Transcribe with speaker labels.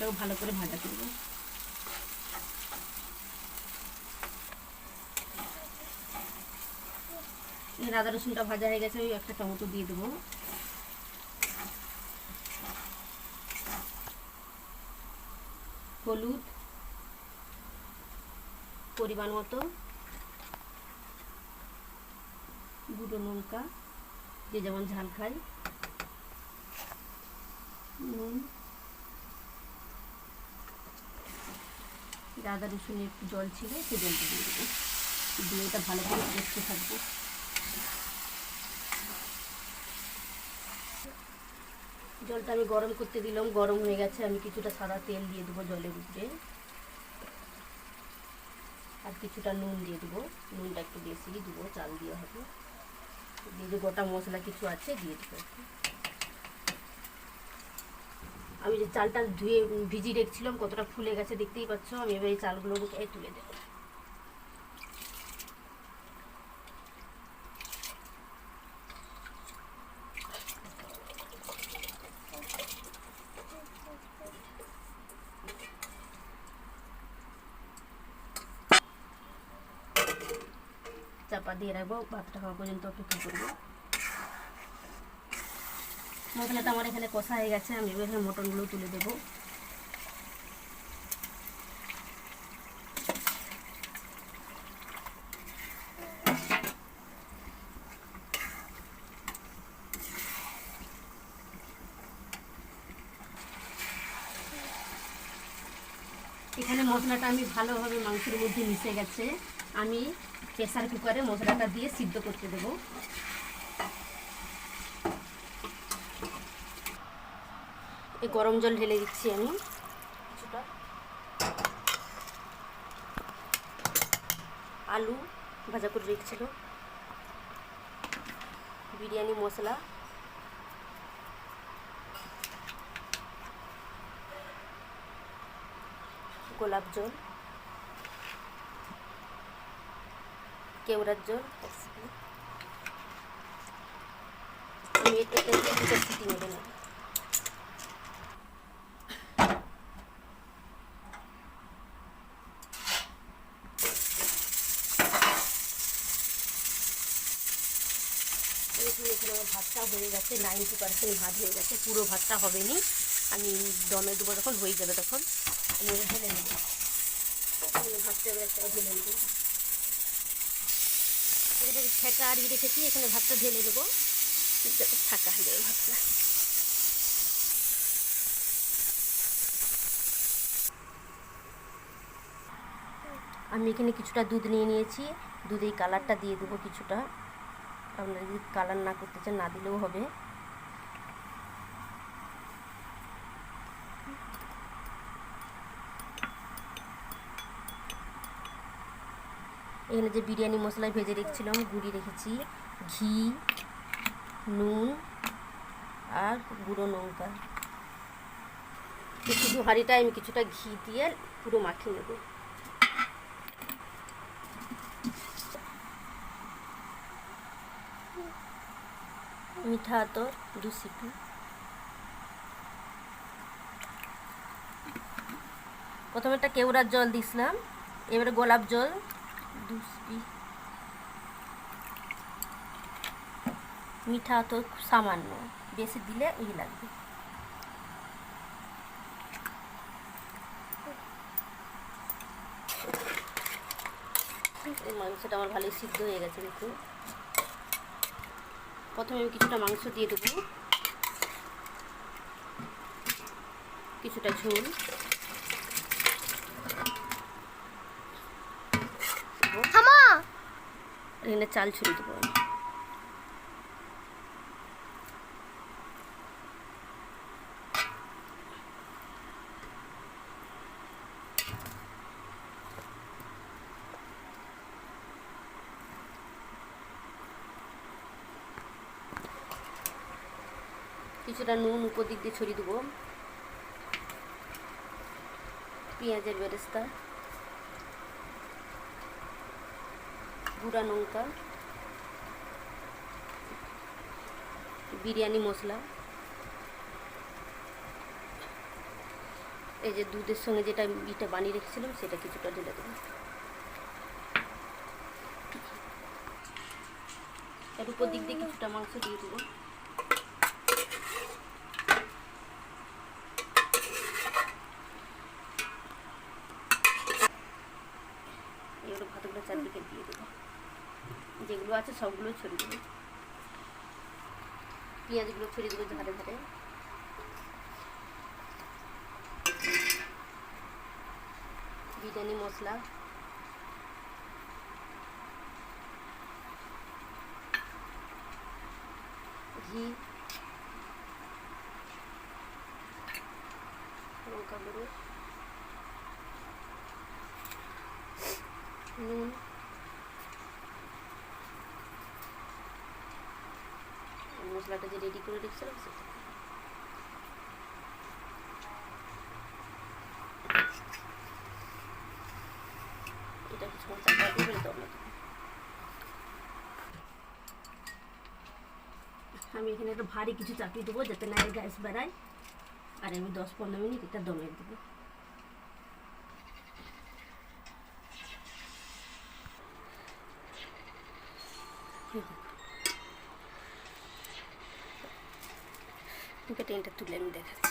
Speaker 1: ওটাও ভালো করে ভাজা করব। আদা রসুনটা ভাজা হয়ে গেছে, ওই একটা টমেটো দিয়ে দেবো। হলুদ পরিমাণ মতো, গুঁড়ো লঙ্কা যে যেমন ঝাল খায়, নুন, আদা রসুনের একটু জল ছিল সে জলটা দিয়ে দেবো, দিয়ে এটা ভালো করে কষতে থাকবো। জলটা আমি গরম করতে দিলাম, গরম হয়ে গেছে। আমি কিছুটা সাদা তেল দিয়ে দেবো জলের উপরে, আর কিছুটা নুন দিয়ে দেবো। নুনটা একটু বেশি দেবো, চাল দিয়ে হবে। দিয়ে যে গোটা মশলা কিছু আছে দিয়ে দেবো। আমি যে চালটা ধুয়ে ভিজিয়ে রেখেছিলাম কতটা ফুলে গেছে দেখতেই পাচ্ছ। আমি এবার এই চালগুলো তুলে দেবো। চাপা দিয়ে রাখবো, ভাতটা হওয়া পর্যন্ত অপেক্ষা করবো। মশলাটা আমার এখানে কষা হয়ে গেছে, আমি এবার এখানে মটনগুলো তুলে দেবো। এখানে মশলাটা আমি ভালোভাবে মাংসের মধ্যে মিশে গেছে। আমি প্রেসার কুকারে মশলাটা দিয়ে সিদ্ধ করতে দেব। এই গরম জল ঢেলে দিচ্ছি আমি কিছুটা। আলু ভাজা করে রেখেছিল, বিরিয়ানি মশলা, গোলাপ জল, কেওড়ার জল। আমি এটাতে দুটো সিটি মেরে নেব। এখানে আমার ভাতটা হয়ে গেছে, 90% ভাত হয়ে গেছে, পুরো ভাতটা হবে নি। আমি দমে দেবো যখন হয়ে যাবে তখন আমি ঢেলে নেব। ভাতটা এবার একটা ঢেলে নেব। এখানে ঠেকা আর রেখেছি, এখানে ভাতটা ঢেলে দেবো, ফাঁকা হয়ে যাবে ভাতটা। আমি এখানে কিছুটা দুধ নিয়ে নিয়েছি, দুধেই কালারটা দিয়ে দেবো কিছুটা। আপনারা যদি কালার না করতে চান না দিলেও হবে। এখানে যে বিরিয়ানি মশলা ভেজে রেখেছিলাম, গুঁড়ি রেখেছি, ঘি, নুন আর গুঁড়ো লঙ্কা। শুধু হাঁড়িটা আমি কিছুটা ঘি দিয়ে পুরো মাখিয়ে নেব। মিঠা তো 2 সিটি। প্রথমে একটা কেওড়ার জল দিছিলাম, এবারে গোলাপ জল 2 সিটি। মিঠা তো সামান্য, বেশি দিলে ই লাগবে। মাংসটা আমার ভালোই সিদ্ধ হয়ে গেছে দেখুন। প্রথমে আমি কিছুটা মাংস দিয়ে দেবো, কিছুটা ঝোল, এখানে চাল ছড়িয়ে দেবো। কিছুটা নুন উপর দিক দিয়ে ছড়িয়ে দেবো, পেঁয়াজের বেরেস্তা, গুঁড়া লঙ্কা, বিরিয়ানি মশলা, এই যে দুধের সঙ্গে যেটা ইটা বানিয়ে রেখেছিলাম সেটা কিছুটা ঢেলে দেবো। এর উপর দিক দিয়ে কিছুটা মাংস দিয়ে দেবো। এগুলো ভাতগুলো চারদিকে দিয়ে দেবো, যেগুলো আছে সবগুলো ছড়িয়ে দেবো। পেঁয়াজগুলো ছড়িয়ে দেবো ধারে ধারে। বিরিয়ানি মশলা, ঘি, লঙ্কা গুঁড়ো, নুন, মশলাটা যে রেডি করে রেখেছিলাম সেটা। এটা কিছু চাপা দিয়ে দমে দেবো। আমি এখানে একটা ভারী কিছু চাপিয়ে দেবো যাতে না গ্যাস বেড়ায়, আর আমি 10-15 মিনিট এটা দমে দেবো। ট্রেনটা তুলে আমি দেখাচ্ছি।